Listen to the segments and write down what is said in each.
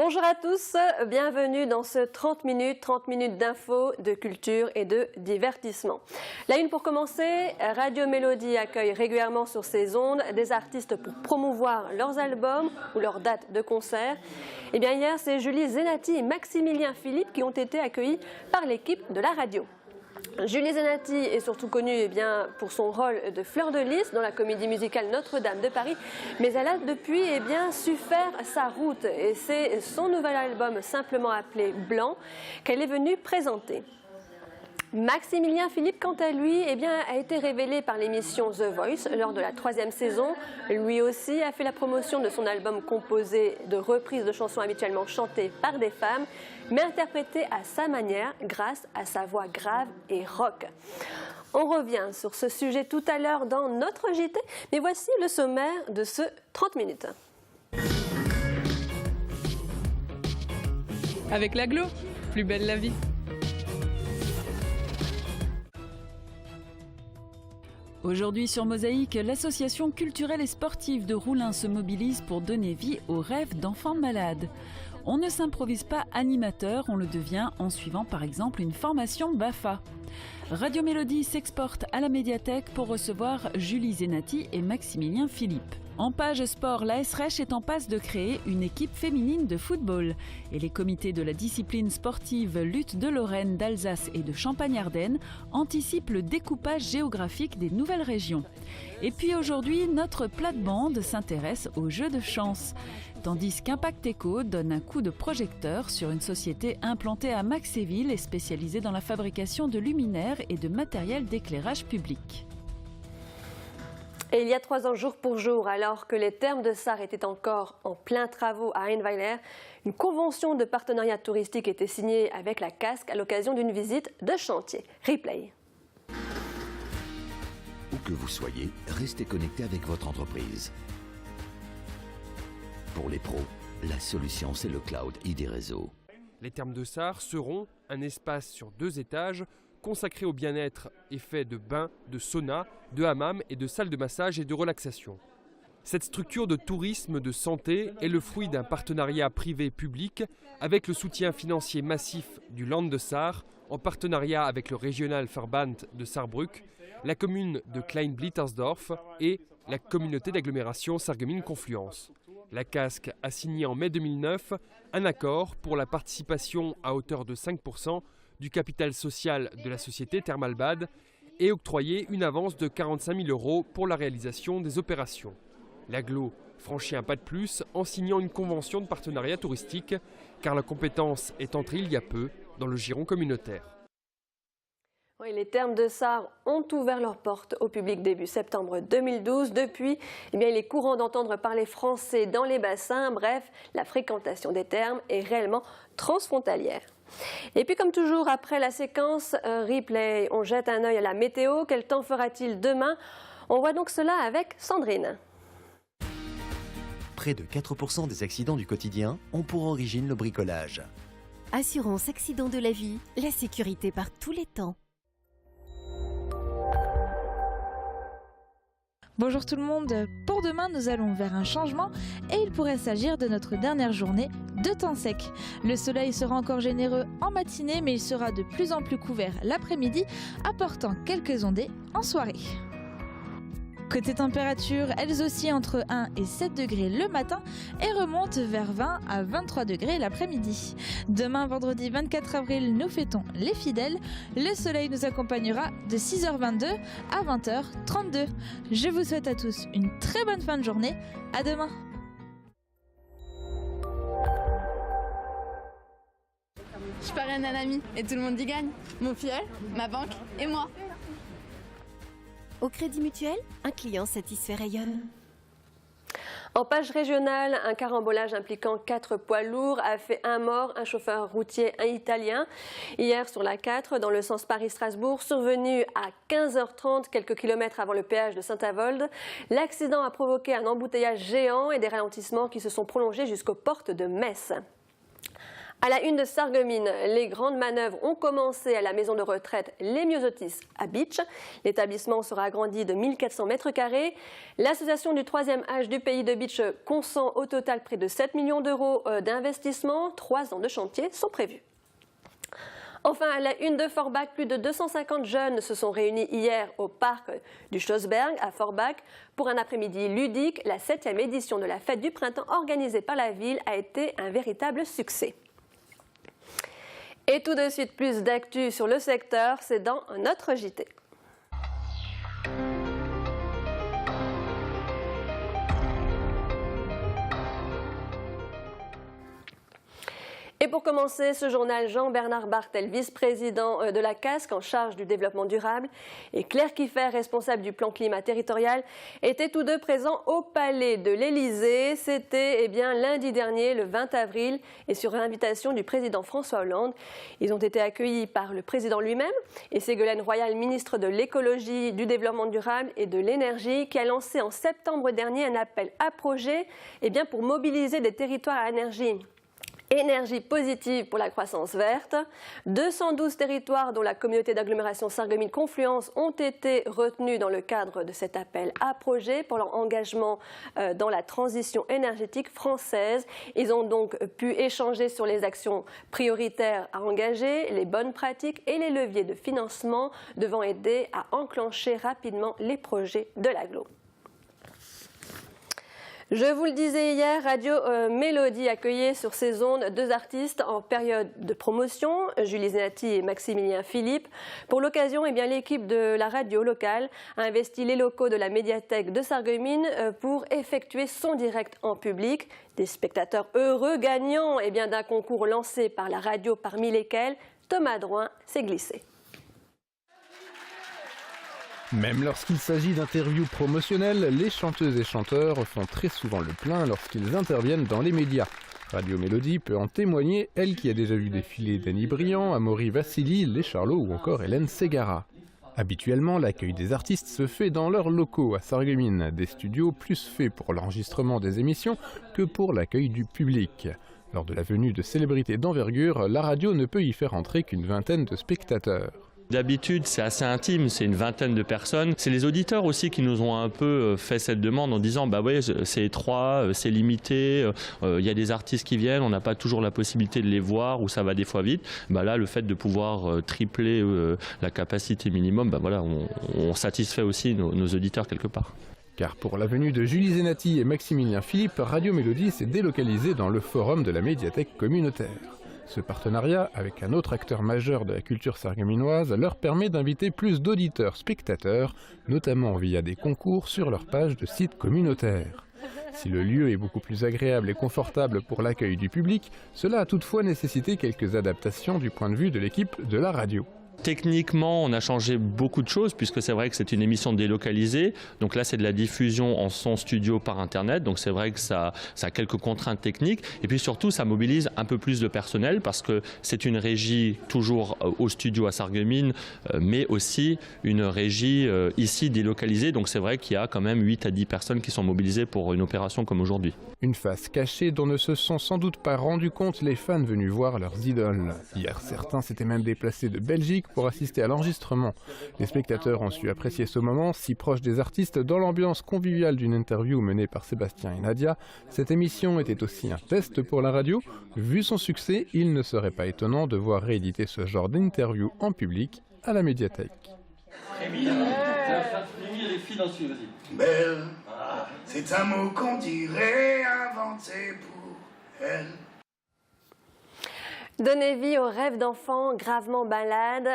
Bonjour à tous, bienvenue dans ce 30 minutes d'infos, de culture et de divertissement. La une pour commencer, Radio Mélodie accueille régulièrement sur ses ondes des artistes pour promouvoir leurs albums ou leurs dates de concert. Et bien hier, c'est Julie Zenati et Maximilien Philippe qui ont été accueillis par l'équipe de la radio. Julie Zenati est surtout connue pour son rôle de Fleur de Lys dans la comédie musicale Notre-Dame de Paris, mais elle a depuis su faire sa route et c'est son nouvel album simplement appelé Blanc qu'elle est venue présenter. Maximilien Philippe, quant à lui, a été révélé par l'émission The Voice lors de la 3e saison. Lui aussi a fait la promotion de son album composé de reprises de chansons habituellement chantées par des femmes, mais interprétées à sa manière grâce à sa voix grave et rock. On revient sur ce sujet tout à l'heure dans notre JT, mais voici le sommaire de ce 30 minutes. Avec l'aglo, plus belle la vie. Aujourd'hui sur Mosaïque, l'association culturelle et sportive de Roulin se mobilise pour donner vie aux rêves d'enfants malades. On ne s'improvise pas animateur, on le devient en suivant par exemple une formation BAFA. Radio Mélodie s'exporte à la médiathèque pour recevoir Julie Zenati et Maximilien Philippe. En page sport, l'AS Reich est en passe de créer une équipe féminine de football. Et les comités de la discipline sportive Lutte de Lorraine, d'Alsace et de Champagne-Ardenne anticipent le découpage géographique des nouvelles régions. Et puis aujourd'hui, notre plate-bande s'intéresse aux jeux de chance. Tandis qu'Impact Eco donne un coup de projecteur sur une société implantée à Maxéville et spécialisée dans la fabrication de luminaires et de matériel d'éclairage public. Et il y a 3 ans, jour pour jour, alors que les thermes de Sarre étaient encore en plein travaux à Heinweiler, une convention de partenariat touristique était signée avec la Casque à l'occasion d'une visite de chantier. Replay. Où que vous soyez, restez connecté avec votre entreprise. Pour les pros, la solution c'est le cloud ID Réseau. Les thermes de Sarre seront un espace sur 2 étages consacré au bien-être et fait de bains, de saunas, de hammams et de salles de massage et de relaxation. Cette structure de tourisme de santé est le fruit d'un partenariat privé-public avec le soutien financier massif du Land de Sarre en partenariat avec le Regional Verband de Saarbrück, la commune de Klein-Blittersdorf et la communauté d'agglomération Sarreguemines-Confluence. La Casque a signé en mai 2009 un accord pour la participation à hauteur de 5% du capital social de la société Thermalbad et octroyé une avance de 45 000 € pour la réalisation des opérations. L'Agglo franchit un pas de plus en signant une convention de partenariat touristique car la compétence est entrée il y a peu dans le giron communautaire. Oui, les thermes de Sarre ont ouvert leurs portes au public début septembre 2012. Depuis, il est courant d'entendre parler français dans les bassins. Bref, la fréquentation des thermes est réellement transfrontalière. Et puis comme toujours, après la séquence replay, on jette un œil à la météo. Quel temps fera-t-il demain? On voit donc cela avec Sandrine. Près de 4% des accidents du quotidien ont pour origine le bricolage. Assurance accident de la vie, la sécurité par tous les temps. Bonjour tout le monde, pour demain nous allons vers un changement et il pourrait s'agir de notre dernière journée de temps sec. Le soleil sera encore généreux en matinée mais il sera de plus en plus couvert l'après-midi, apportant quelques ondées en soirée. Côté température, elles oscillent entre 1 et 7 degrés le matin et remontent vers 20 à 23 degrés l'après-midi. Demain, vendredi 24 avril, nous fêtons les fidèles. Le soleil nous accompagnera de 6h22 à 20h32. Je vous souhaite à tous une très bonne fin de journée. À demain. Je parraine un ami et tout le monde y gagne. Mon filleul, ma banque et moi. Au Crédit Mutuel, un client satisfait rayonne. En page régionale, un carambolage impliquant 4 poids lourds a fait un mort, un chauffeur routier, un Italien. Hier sur la 4, dans le sens Paris-Strasbourg, survenu à 15h30, quelques kilomètres avant le péage de Saint-Avold. L'accident a provoqué un embouteillage géant et des ralentissements qui se sont prolongés jusqu'aux portes de Metz. À la une de Sarreguemines, les grandes manœuvres ont commencé à la maison de retraite Les Myosotis à Bitche. L'établissement sera agrandi de 1400 mètres carrés. L'association du 3e âge du pays de Bitche consent au total près de 7 millions d'euros d'investissement. 3 ans de chantier sont prévus. Enfin, à la une de Forbach, plus de 250 jeunes se sont réunis hier au parc du Schlossberg à Forbach pour un après-midi ludique. La 7e édition de la fête du printemps organisée par la ville a été un véritable succès. Et tout de suite, plus d'actu sur le secteur, c'est dans notre JT. Et pour commencer, ce journal, Jean-Bernard Bartel, vice-président de la CASC en charge du développement durable, et Claire Kiffer, responsable du plan climat territorial, étaient tous deux présents au Palais de l'Élysée. C'était lundi dernier, le 20 avril, et sur invitation du président François Hollande. Ils ont été accueillis par le président lui-même et Ségolène Royal, ministre de l'écologie, du développement durable et de l'énergie, qui a lancé en septembre dernier un appel à projets pour mobiliser des territoires à énergie positive pour la croissance verte. 212 territoires dont la communauté d'agglomération Sarreguemines Confluence ont été retenus dans le cadre de cet appel à projet pour leur engagement dans la transition énergétique française. Ils ont donc pu échanger sur les actions prioritaires à engager, les bonnes pratiques et les leviers de financement devant aider à enclencher rapidement les projets de l'agglo. Je vous le disais hier, Radio Mélodie accueillait sur ses ondes 2 artistes en période de promotion, Julie Zenati et Maximilien Philippe. Pour l'occasion, l'équipe de la radio locale a investi les locaux de la médiathèque de Sarreguemines pour effectuer son direct en public. Des spectateurs heureux, gagnants d'un concours lancé par la radio, parmi lesquels Thomas Drouin s'est glissé. Même lorsqu'il s'agit d'interviews promotionnelles, les chanteuses et chanteurs font très souvent le plein lorsqu'ils interviennent dans les médias. Radio Mélodie peut en témoigner, elle qui a déjà vu défiler Danny Briand, Amaury Vassili, Les Charlots ou encore Hélène Ségara. Habituellement, l'accueil des artistes se fait dans leurs locaux à Sarreguemines, des studios plus faits pour l'enregistrement des émissions que pour l'accueil du public. Lors de la venue de célébrités d'envergure, la radio ne peut y faire entrer qu'une vingtaine de spectateurs. D'habitude, c'est assez intime, c'est une vingtaine de personnes. C'est les auditeurs aussi qui nous ont un peu fait cette demande en disant c'est étroit, c'est limité, il y a des artistes qui viennent, on n'a pas toujours la possibilité de les voir ou ça va des fois vite. Là, le fait de pouvoir tripler la capacité minimum, on satisfait aussi nos auditeurs quelque part. Car pour la venue de Julie Zenati et Maximilien Philippe, Radio Mélodie s'est délocalisée dans le forum de la médiathèque communautaire. Ce partenariat, avec un autre acteur majeur de la culture sarregueminoise, leur permet d'inviter plus d'auditeurs-spectateurs, notamment via des concours sur leur page de site communautaire. Si le lieu est beaucoup plus agréable et confortable pour l'accueil du public, cela a toutefois nécessité quelques adaptations du point de vue de l'équipe de la radio. Techniquement, on a changé beaucoup de choses puisque c'est vrai que c'est une émission délocalisée. Donc là, c'est de la diffusion en son studio par Internet. Donc c'est vrai que ça a quelques contraintes techniques. Et puis surtout, ça mobilise un peu plus de personnel parce que c'est une régie toujours au studio à Sarreguemines, mais aussi une régie ici délocalisée. Donc c'est vrai qu'il y a quand même 8 à 10 personnes qui sont mobilisées pour une opération comme aujourd'hui. Une face cachée dont ne se sont sans doute pas rendus compte les fans venus voir leurs idoles. Hier, certains s'étaient même déplacés de Belgique pour assister à l'enregistrement. Les spectateurs ont su apprécier ce moment, si proche des artistes, dans l'ambiance conviviale d'une interview menée par Sébastien et Nadia. Cette émission était aussi un test pour la radio. Vu son succès, il ne serait pas étonnant de voir rééditer ce genre d'interview en public à la médiathèque. Belle, c'est un mot qu'on dirait inventé pour elle. Donner vie aux rêves d'enfants gravement malades,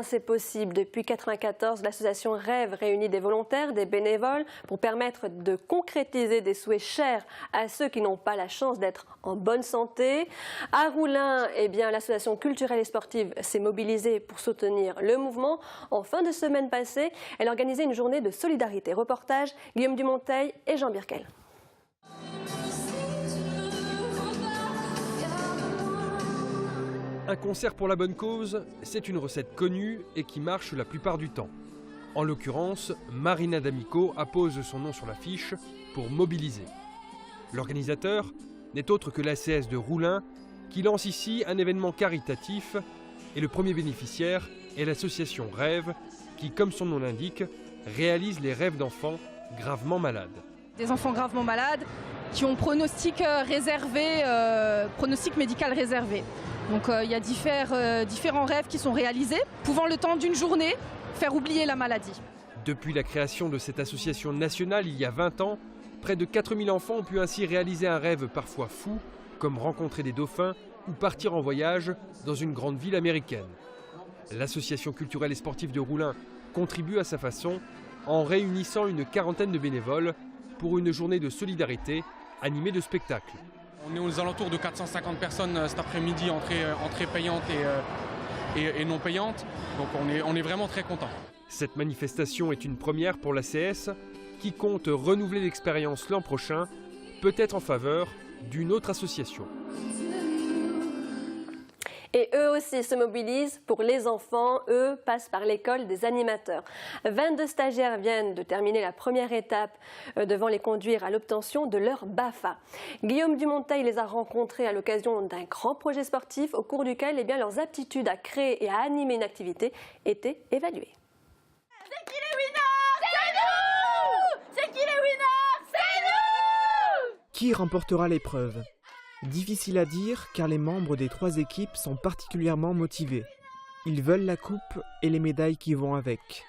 c'est possible. Depuis 1994, l'association Rêve réunit des volontaires, des bénévoles pour permettre de concrétiser des souhaits chers à ceux qui n'ont pas la chance d'être en bonne santé. À Roulin, l'association culturelle et sportive s'est mobilisée pour soutenir le mouvement. En fin de semaine passée, elle organisait une journée de solidarité. Reportage Guillaume Dumonteil et Jean Birkel. Un concert pour la bonne cause, c'est une recette connue et qui marche la plupart du temps. En l'occurrence, Marina D'Amico appose son nom sur l'affiche pour mobiliser. L'organisateur n'est autre que l'ACS de Roulin qui lance ici un événement caritatif et le premier bénéficiaire est l'association Rêve qui, comme son nom l'indique, réalise les rêves d'enfants gravement malades. Des enfants gravement malades qui ont pronostic médical réservé. Donc il y a différents rêves qui sont réalisés, pouvant le temps d'une journée faire oublier la maladie. Depuis la création de cette association nationale il y a 20 ans, près de 4000 enfants ont pu ainsi réaliser un rêve parfois fou, comme rencontrer des dauphins ou partir en voyage dans une grande ville américaine. L'association culturelle et sportive de Roulin contribue à sa façon en réunissant une quarantaine de bénévoles pour une journée de solidarité animée de spectacles. On est aux alentours de 450 personnes cet après-midi, entrée payante et non payante, donc on est vraiment très contents. Cette manifestation est une première pour l'ACS qui compte renouveler l'expérience l'an prochain, peut-être en faveur d'une autre association. Et eux aussi se mobilisent pour les enfants. Eux passent par l'école des animateurs. 22 stagiaires viennent de terminer la première étape devant les conduire à l'obtention de leur BAFA. Guillaume Dumonteil les a rencontrés à l'occasion d'un grand projet sportif au cours duquel leurs aptitudes à créer et à animer une activité étaient évaluées. C'est qui les winners? C'est nous! C'est qui les winners? C'est nous! Qui remportera l'épreuve? Difficile à dire car les membres des 3 équipes sont particulièrement motivés. Ils veulent la coupe et les médailles qui vont avec.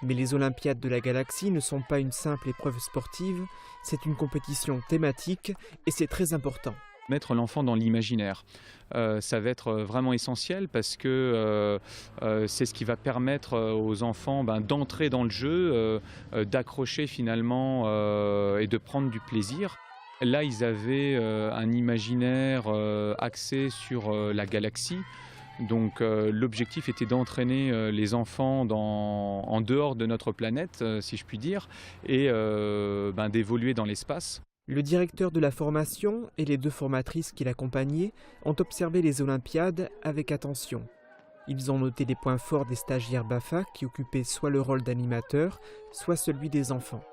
Mais les Olympiades de la Galaxie ne sont pas une simple épreuve sportive, c'est une compétition thématique et c'est très important. Mettre l'enfant dans l'imaginaire, ça va être vraiment essentiel parce que c'est ce qui va permettre aux enfants d'entrer dans le jeu, d'accrocher finalement et de prendre du plaisir. Là, ils avaient un imaginaire axé sur la galaxie. Donc l'objectif était d'entraîner les enfants en dehors de notre planète, si je puis dire, et d'évoluer dans l'espace. Le directeur de la formation et les 2 formatrices qui l'accompagnaient ont observé les Olympiades avec attention. Ils ont noté les points forts des stagiaires BAFA qui occupaient soit le rôle d'animateur, soit celui des enfants.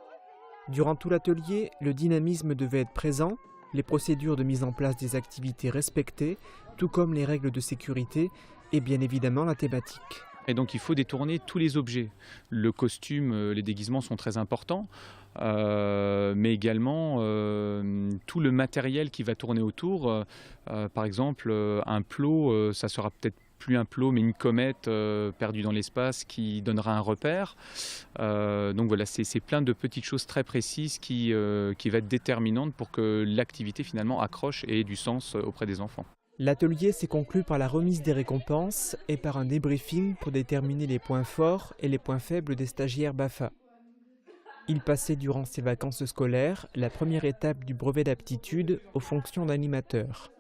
Durant tout l'atelier, le dynamisme devait être présent, les procédures de mise en place des activités respectées, tout comme les règles de sécurité et bien évidemment la thématique. Et donc il faut détourner tous les objets. Le costume, les déguisements sont très importants, mais également tout le matériel qui va tourner autour. Par exemple, un plot, ça sera peut-être plus un plot, mais une comète perdue dans l'espace qui donnera un repère. Donc voilà, c'est plein de petites choses très précises qui va être déterminante pour que l'activité finalement accroche et ait du sens auprès des enfants. L'atelier s'est conclu par la remise des récompenses et par un débriefing pour déterminer les points forts et les points faibles des stagiaires BAFA. Ils passaient durant ces vacances scolaires la première étape du brevet d'aptitude aux fonctions d'animateur.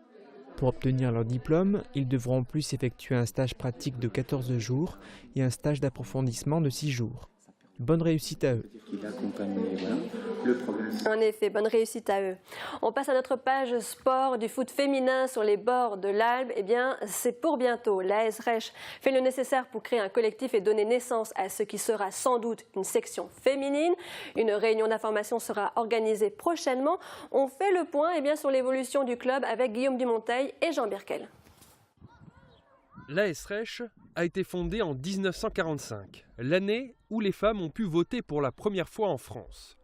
Pour obtenir leur diplôme, ils devront en plus effectuer un stage pratique de 14 jours et un stage d'approfondissement de 6 jours. Bonne réussite à eux. En effet, bonne réussite à eux. On passe à notre page sport du foot féminin sur les bords de l'Albe. Eh bien, c'est pour bientôt. L'AS Rech fait le nécessaire pour créer un collectif et donner naissance à ce qui sera sans doute une section féminine. Une réunion d'information sera organisée prochainement. On fait le point sur l'évolution du club avec Guillaume Dumonteil et Jean Birkel. L'AS Rech a été fondée en 1945, l'année où les femmes ont pu voter pour la première fois en France.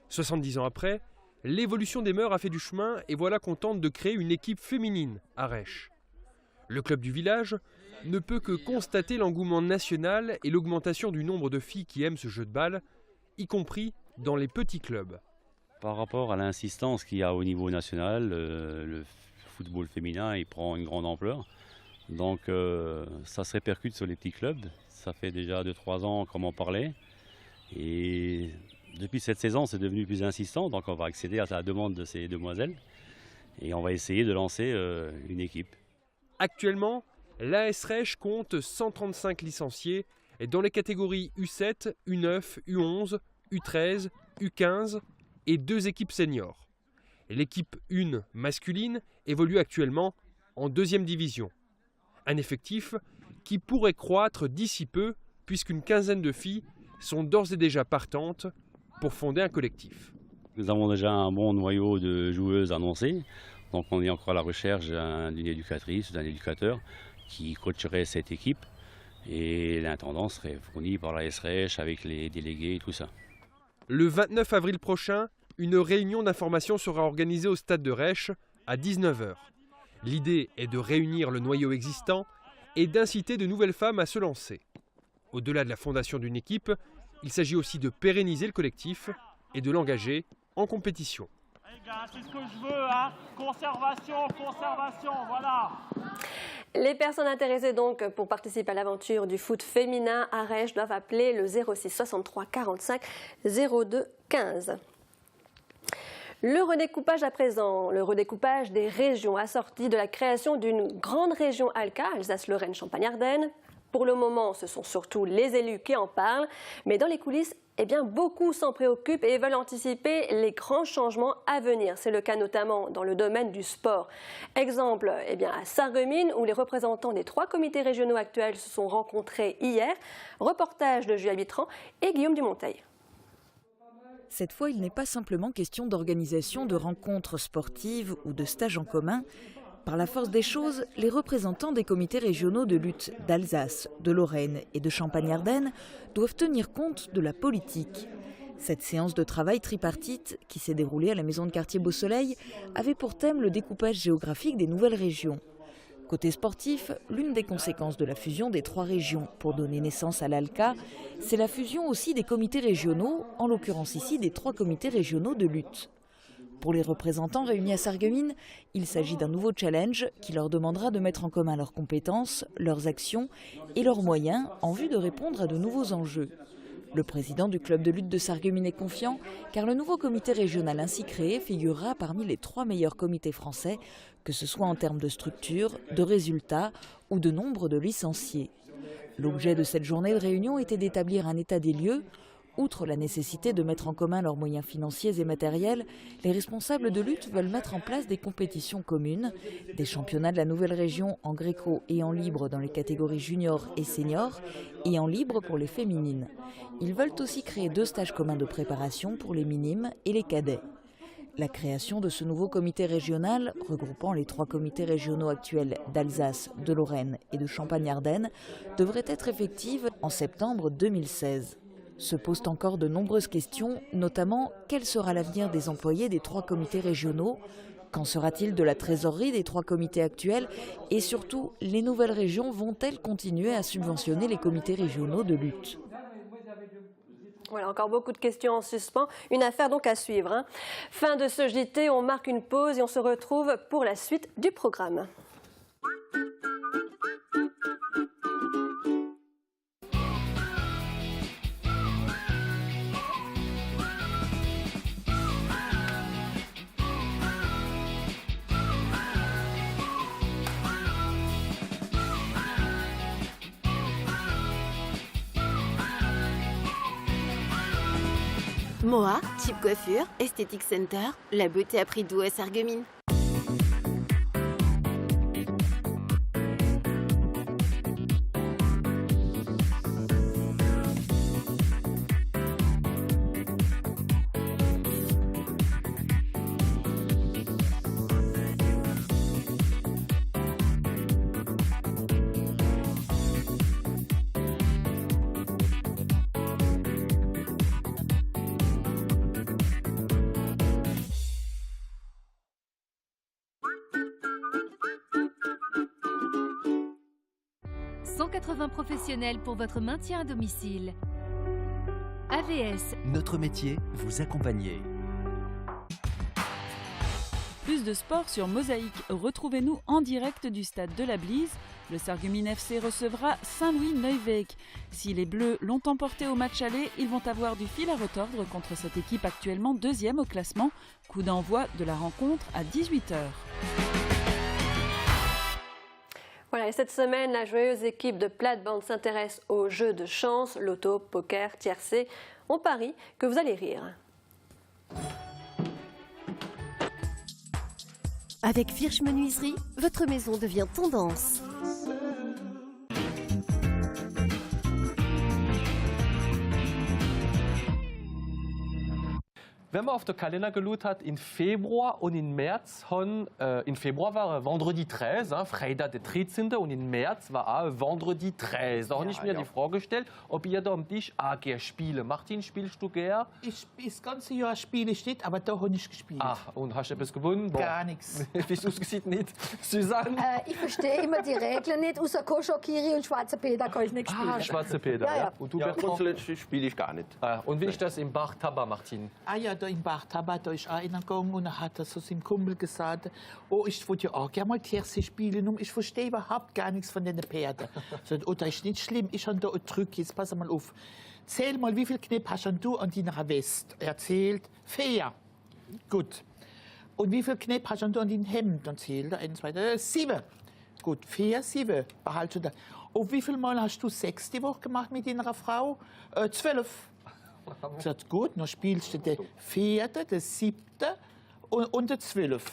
70 ans après, l'évolution des mœurs a fait du chemin et voilà qu'on tente de créer une équipe féminine à Rech. Le club du village ne peut que constater l'engouement national et l'augmentation du nombre de filles qui aiment ce jeu de balle, y compris dans les petits clubs. Par rapport à l'insistance qu'il y a au niveau national, le football féminin il prend une grande ampleur. Donc ça se répercute sur les petits clubs. Ça fait déjà 2-3 ans qu'on en parlait. Et depuis cette saison, c'est devenu plus insistant. Donc on va accéder à la demande de ces demoiselles. Et on va essayer de lancer une équipe. Actuellement, l'AS Rech compte 135 licenciés dans les catégories U7, U9, U11, U13, U15 et 2 équipes seniors. L'équipe 1 masculine évolue actuellement en 2e division. Un effectif qui pourrait croître d'ici peu puisqu'une quinzaine de filles sont d'ores et déjà partantes pour fonder un collectif. Nous avons déjà un bon noyau de joueuses annoncées. Donc on est encore à la recherche d'une éducatrice, d'un éducateur qui coacherait cette équipe. Et l'intendant serait fourni par la SRH avec les délégués et tout ça. Le 29 avril prochain, une réunion d'information sera organisée au stade de Rèche à 19h. L'idée est de réunir le noyau existant et d'inciter de nouvelles femmes à se lancer. Au-delà de la fondation d'une équipe, il s'agit aussi de pérenniser le collectif et de l'engager en compétition. C'est ce que je veux, hein. Conservation, voilà. Les personnes intéressées donc pour participer à l'aventure du foot féminin à Rèche doivent appeler le 06 63 45 02 15. Le redécoupage à présent, le redécoupage des régions assorti de la création d'une grande région ALCA, Alsace-Lorraine, Champagne-Ardenne. Pour le moment, ce sont surtout les élus qui en parlent, mais dans les coulisses, beaucoup s'en préoccupent et veulent anticiper les grands changements à venir. C'est le cas notamment dans le domaine du sport. Exemple, à Sarreguemines, où les représentants des 3 comités régionaux actuels se sont rencontrés hier. Reportage de Julia Bitran et Guillaume Dumonteil. Cette fois, il n'est pas simplement question d'organisation de rencontres sportives ou de stages en commun. Par la force des choses, les représentants des comités régionaux de lutte d'Alsace, de Lorraine et de Champagne-Ardenne doivent tenir compte de la politique. Cette séance de travail tripartite, qui s'est déroulée à la maison de quartier Beau Soleil, avait pour thème le découpage géographique des nouvelles régions. Côté sportif, l'une des conséquences de la fusion des 3 régions pour donner naissance à l'ALCA, c'est la fusion aussi des comités régionaux, en l'occurrence ici des 3 comités régionaux de lutte. Pour les représentants réunis à Sarreguemines, il s'agit d'un nouveau challenge qui leur demandera de mettre en commun leurs compétences, leurs actions et leurs moyens en vue de répondre à de nouveaux enjeux. Le président du club de lutte de Sarreguemines est confiant car le nouveau comité régional ainsi créé figurera parmi les 3 meilleurs comités français, que ce soit en termes de structure, de résultats ou de nombre de licenciés. L'objet de cette journée de réunion était d'établir un état des lieux. Outre la nécessité de mettre en commun leurs moyens financiers et matériels, les responsables de lutte veulent mettre en place des compétitions communes, des championnats de la nouvelle région en gréco et en libre dans les catégories junior et senior, et en libre pour les féminines. Ils veulent aussi créer 2 stages communs de préparation pour les minimes et les cadets. La création de ce nouveau comité régional, regroupant les 3 comités régionaux actuels d'Alsace, de Lorraine et de Champagne-Ardenne, devrait être effective en septembre 2016. Se posent encore de nombreuses questions, notamment quel sera l'avenir des employés des 3 comités régionaux, qu'en sera-t-il de la trésorerie des 3 comités actuels et surtout, les nouvelles régions vont-elles continuer à subventionner les comités régionaux de lutte ? Voilà, encore beaucoup de questions en suspens, une affaire donc à suivre. Fin de ce JT, on marque une pause et on se retrouve pour la suite du programme. Moa, Type Coiffure, Esthétique Center, la beauté à prix doux à Sarreguemines. professionnels pour votre maintien à domicile. AVS. Notre métier, vous accompagner. Plus de sport sur Mosaïque. Retrouvez-nous en direct du stade de la Blise. Le Sarreguemines FC recevra Saint-Louis-Neuweg. Si les Bleus l'ont emporté au match aller, ils vont avoir du fil à retordre contre cette équipe actuellement 2e au classement. Coup d'envoi de la rencontre à 18h. Voilà, et cette semaine, la joyeuse équipe de plate-bande s'intéresse aux jeux de chance, loto, poker, tiercé. On parie que vous allez rire. Avec Firch Menuiserie, votre maison devient tendance. wenn man auf den Kalender geschaut hat, in Februar und in März, in Februar war Vendredi 13, Freitag der 13. und in März war auch Vendredi 13. Da habe ich mir die Frage gestellt, ob ihr da am Tisch auch gerne spielt. Martin, spielst du gerne? Das ganze Jahr spiele ich nicht, aber da habe ich gespielt. Ach, und hast du etwas gewonnen? Gar nichts. Wie du es gesehen nicht? Susanne? Ich verstehe immer die Regeln nicht, außer Koschokiri und Schwarzer Peter kann ich nicht spielen. Ah, Schwarzer Peter, ja. Und du, Bertrand? Grundsätzlich spiele ich gar nicht. Und wie ist das im Bar Taba, Martin? Ah ja, da im Bar Taba, da ist einer gegangen und er hat so seinem Kumpel gesagt, oh, ich wollte ja auch gerne mal Tierse spielen, ich verstehe überhaupt gar nichts von den Pferden. So, oh, das ist nicht schlimm, ich habe da einen Drück, jetzt pass mal auf. Zähl mal, wie viel Knepp hast du an deiner Weste? Er zählt 4. Gut. Und wie viel Knepp hast du an deinem Hemd? Dann zählt er 1, 2, 3, 7. Gut, 4, 7. Behalte da. Und wie viel Mal hast du Sex die Woche gemacht mit deiner Frau? 12. Sagt, gut, dann spielst du den 4., den 7. und den 12.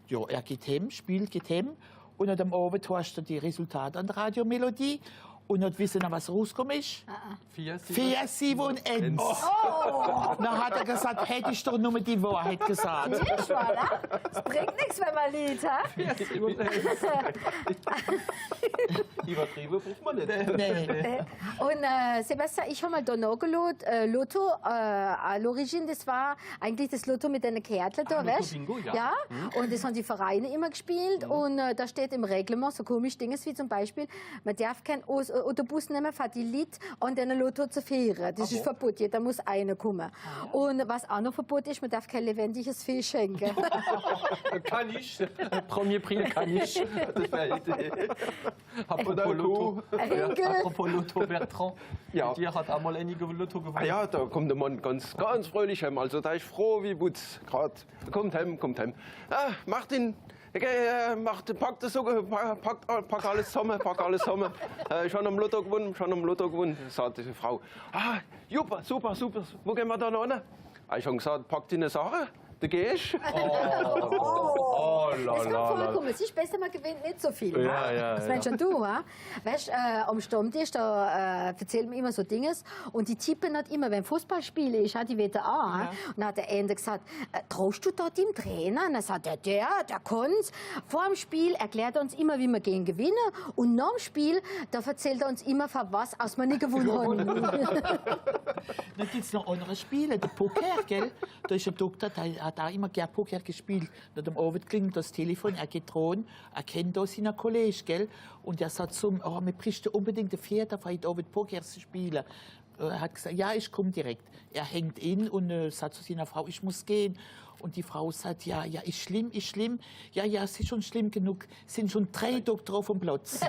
Ja, er geht hem, geht hem. Und am Abend hast du die Resultate an der Radiomelodie. Und nicht wissen, was rausgekommen ist? 4, 7 und 1. Oh. Dann hat er gesagt, hätte ich doch nur die Wahrheit gesagt. Nicht, voilà. Das bringt nichts, wenn man Lied hat. 4, 7 und 1. Übertrieben braucht man nicht. Nee. Und Sebastian, ich habe mal da nachgeschaut, Lotto, à l'origine, das war eigentlich das Lotto mit den Kärtchen da, weißt du? Bingo, ja. Ja, und das haben die Vereine immer gespielt. Und da steht im Reglement so komische Dinge wie zum Beispiel, man darf kein Autobus nehmen, für die Lied an den Lotto zu fahren. Das ist verboten, da muss einer kommen. Und was auch noch verboten ist, man darf kein lebendiges Vieh schenken. Kann ich. Premier Prix kann ich. Das wäre eine Idee. Apropos Lotto. Apropos Lotto, Bertrand. Ja. Dir hat einmal einige Lotto gewonnen. Ah ja, da kommt der Mann ganz fröhlich heim. Also da ist froh wie Butz. Kommt heim. Ah, Martin. Pack alles zusammen, schon am Lotto gewonnen, sagt die Frau. Ah, super, wo gehen wir da noch hin? Ich habe gesagt, pack deine Sache, da gehst du. Das kann vorkommen. Es ist besser, man gewinnt nicht so viel. Das meinst schon du, ha? Weißt, am Stammtisch, da erzählen wir immer so Dinge. Und die tippen nicht immer, wenn Fußballspiel ist, die wetten auch. Ja. Und dann hat der Ende gesagt, traust du da dem Trainer? Und dann sagt er, der kann's. Vor dem Spiel erklärt er uns immer, wie wir gehen gewinnen. Und nach dem Spiel, da erzählt er uns immer, für was, als wir nicht gewonnen haben. Da gibt es noch andere Spiele, der Poker, gell? Da ist ein Doktor, der hat auch immer gerne Poker gespielt. Und am Abend klingt das Telefon, er geht dran, er kennt da seinen Kollegen, gell? Und er sagt zum, oh, wir bräuchten unbedingt ein Pferd, auf heute Abend Poker zu spielen. Er hat gesagt, ja, ich komme direkt. Er hängt in und sagt zu seiner Frau, ich muss gehen. Und die Frau sagt, ja, ist schlimm. Ja, es ist schon schlimm genug. Es sind schon 3 Doktor auf dem Platz.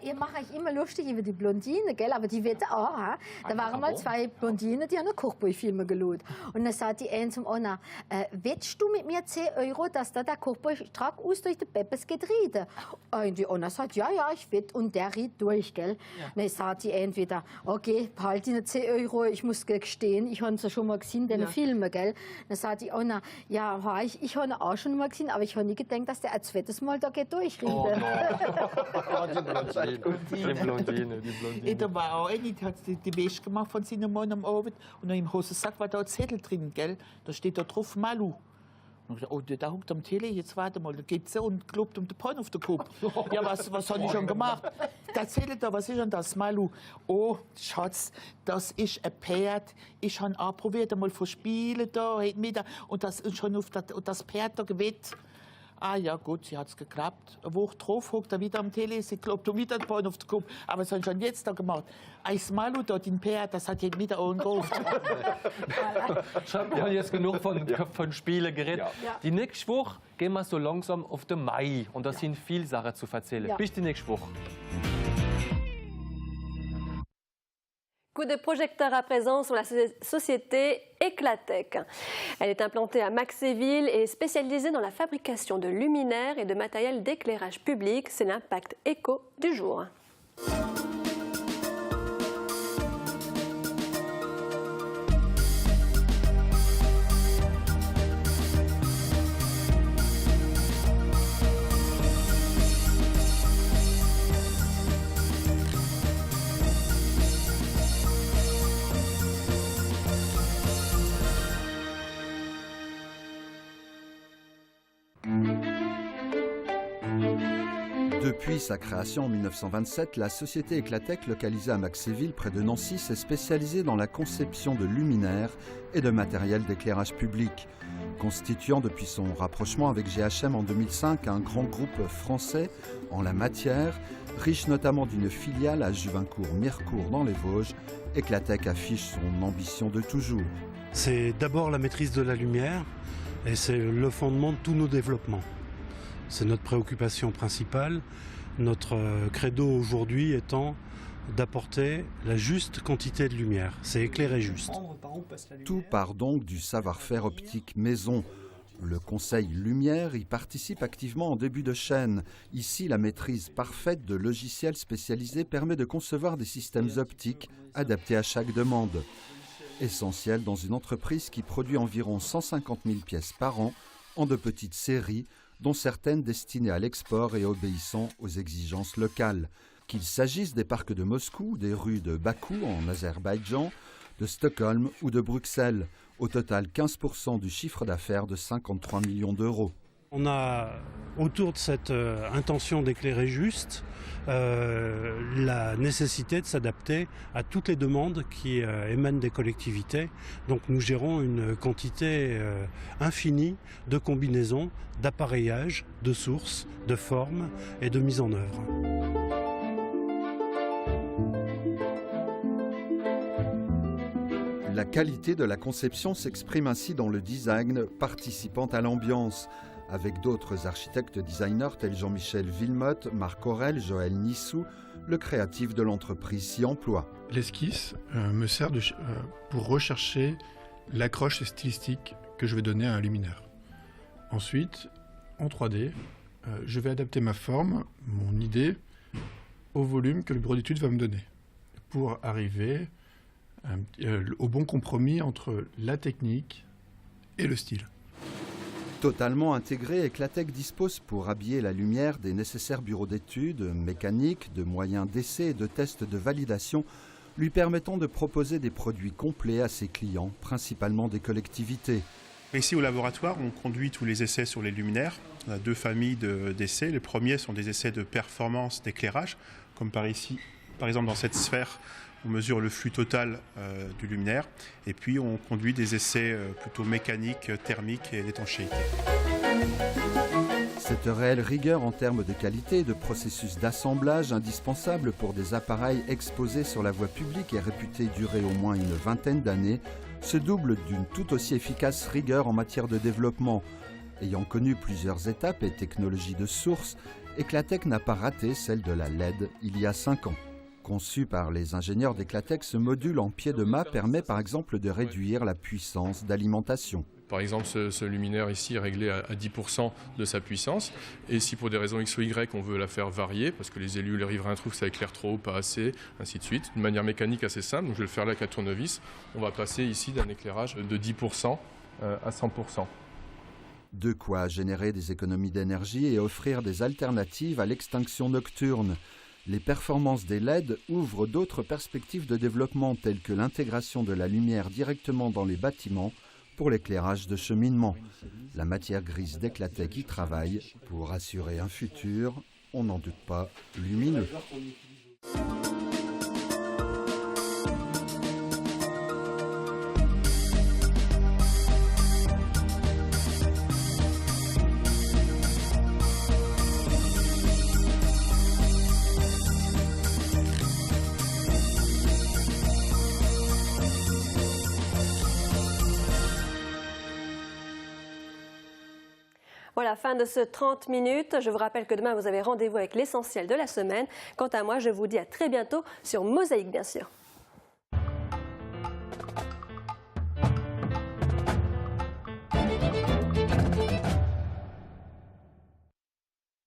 Ihr macht euch immer lustig über die Blondine, gell? Aber die wird auch. Ha? Da waren mal 2 Blondinen, die haben Kochbuchfilme geschaut. Und dann sagt die eine zum anderen, wettest du mit mir 10 €, dass da der Kochbuchtrag aus durch die Peppes geht rieden? Und die andere sagt, ja, ich wett. Und der riet durch, gell? Ja. Dann sagt die entweder, okay, behalte die 10 €, ich muss gestehen, ich habe sie schon mal gesehen, deine Filme, gell? Dann sagt die andere, ja, ich habe ihn auch schon mal gesehen, aber ich habe nie gedacht, dass der ein zweites Mal da geht durchrieden. Oh, no. Die Blondine. Da war auch eine, die hat die Wäsche gemacht von seinem Mann am Abend. Und dann im Hosensack war da ein Zettel drin, gell? Da steht da drauf Malu. Und ich dachte, oh, der hockt am Tele, jetzt warte mal, da geht sie und klopft um den Porn auf den Kopf. Ja, was habe ich schon gemacht? Der Zettel da, was ist denn das, Malu? Oh, Schatz, das ist ein Pferd. Ich habe auch probiert, einmal zu spielen da, heute Mittag, und das schon auf das Pferd da gewettet. Ah ja, gut, sie hat es geklappt. Eine Woche drauf hockt er wieder am Tele, sie kloppt wieder den Bein auf den Kopf. Aber was haben sie schon jetzt da gemacht? Ein Malu dort in Pferd, das hat jeden wieder angerufen. Wir haben jetzt genug von Spielen geredet. Ja. Die nächste Woche gehen wir so langsam auf den Mai. Und da sind viele Sachen zu erzählen. Ja. Bis die nächste Woche. Coup de projecteur à présent sur la société Eclatec. Elle est implantée à Maxéville et spécialisée dans la fabrication de luminaires et de matériel d'éclairage public. C'est l'impact éco du jour. Depuis sa création en 1927, la société Eclatec, localisée à Maxéville, près de Nancy, s'est spécialisée dans la conception de luminaires et de matériel d'éclairage public. Constituant depuis son rapprochement avec GHM en 2005 un grand groupe français en la matière, riche notamment d'une filiale à Juvincourt-Mirecourt dans les Vosges, Eclatec affiche son ambition de toujours. C'est d'abord la maîtrise de la lumière et c'est le fondement de tous nos développements. C'est notre préoccupation principale, notre credo aujourd'hui étant d'apporter la juste quantité de lumière. C'est éclairer juste. Tout part donc du savoir-faire optique maison. Le conseil lumière y participe activement en début de chaîne. Ici, la maîtrise parfaite de logiciels spécialisés permet de concevoir des systèmes optiques adaptés à chaque demande. Essentiel dans une entreprise qui produit environ 150 000 pièces par an en de petites séries, dont certaines destinées à l'export et obéissant aux exigences locales. Qu'il s'agisse des parcs de Moscou, des rues de Bakou en Azerbaïdjan, de Stockholm ou de Bruxelles. Au total, 15% du chiffre d'affaires de 53 millions d'euros. On a, autour de cette intention d'éclairer juste, la nécessité de s'adapter à toutes les demandes qui émanent des collectivités. Donc nous gérons une quantité infinie de combinaisons, d'appareillages, de sources, de formes et de mise en œuvre. La qualité de la conception s'exprime ainsi dans le design participant à l'ambiance, avec d'autres architectes designers tels Jean-Michel Villemotte, Marc Aurel, Joël Nissou, le créatif de l'entreprise s'y emploie. L'esquisse me sert pour rechercher l'accroche stylistique que je vais donner à un luminaire. Ensuite, en 3D, je vais adapter ma forme, mon idée, au volume que le bureau d'études va me donner, pour arriver au bon compromis entre la technique et le style. Totalement intégré, Eclatec dispose pour habiller la lumière des nécessaires bureaux d'études, mécaniques, de moyens d'essai et de tests de validation, lui permettant de proposer des produits complets à ses clients, principalement des collectivités. Ici au laboratoire, on conduit tous les essais sur les luminaires. On a deux familles d'essais. Les premiers sont des essais de performance d'éclairage, comme par exemple dans cette sphère, on mesure le flux total du luminaire. Et puis on conduit des essais plutôt mécaniques, thermiques et d'étanchéité. Cette réelle rigueur en termes de qualité et de processus d'assemblage indispensable pour des appareils exposés sur la voie publique et réputés durer au moins une vingtaine d'années se double d'une tout aussi efficace rigueur en matière de développement. Ayant connu plusieurs étapes et technologies de source, Eclatec n'a pas raté celle de la LED il y a 5 ans. Conçu par les ingénieurs d'Eclatec, ce module en pied de mât permet par exemple de réduire la puissance d'alimentation. Par exemple, ce luminaire ici est réglé à 10% de sa puissance. Et si pour des raisons X ou Y, on veut la faire varier, parce que les élus, les riverains trouvent que ça éclaire trop, pas assez, ainsi de suite, de manière mécanique assez simple, donc je vais le faire là avec un tournevis, on va passer ici d'un éclairage de 10% à 100%. De quoi générer des économies d'énergie et offrir des alternatives à l'extinction nocturne. Les performances des LED ouvrent d'autres perspectives de développement telles que l'intégration de la lumière directement dans les bâtiments pour l'éclairage de cheminement. La matière grise d'Eclatec y travaille pour assurer un futur, on n'en doute pas, lumineux. Voilà, fin de ce 30 minutes. Je vous rappelle que demain, vous avez rendez-vous avec l'essentiel de la semaine. Quant à moi, je vous dis à très bientôt sur Mosaïque, bien sûr.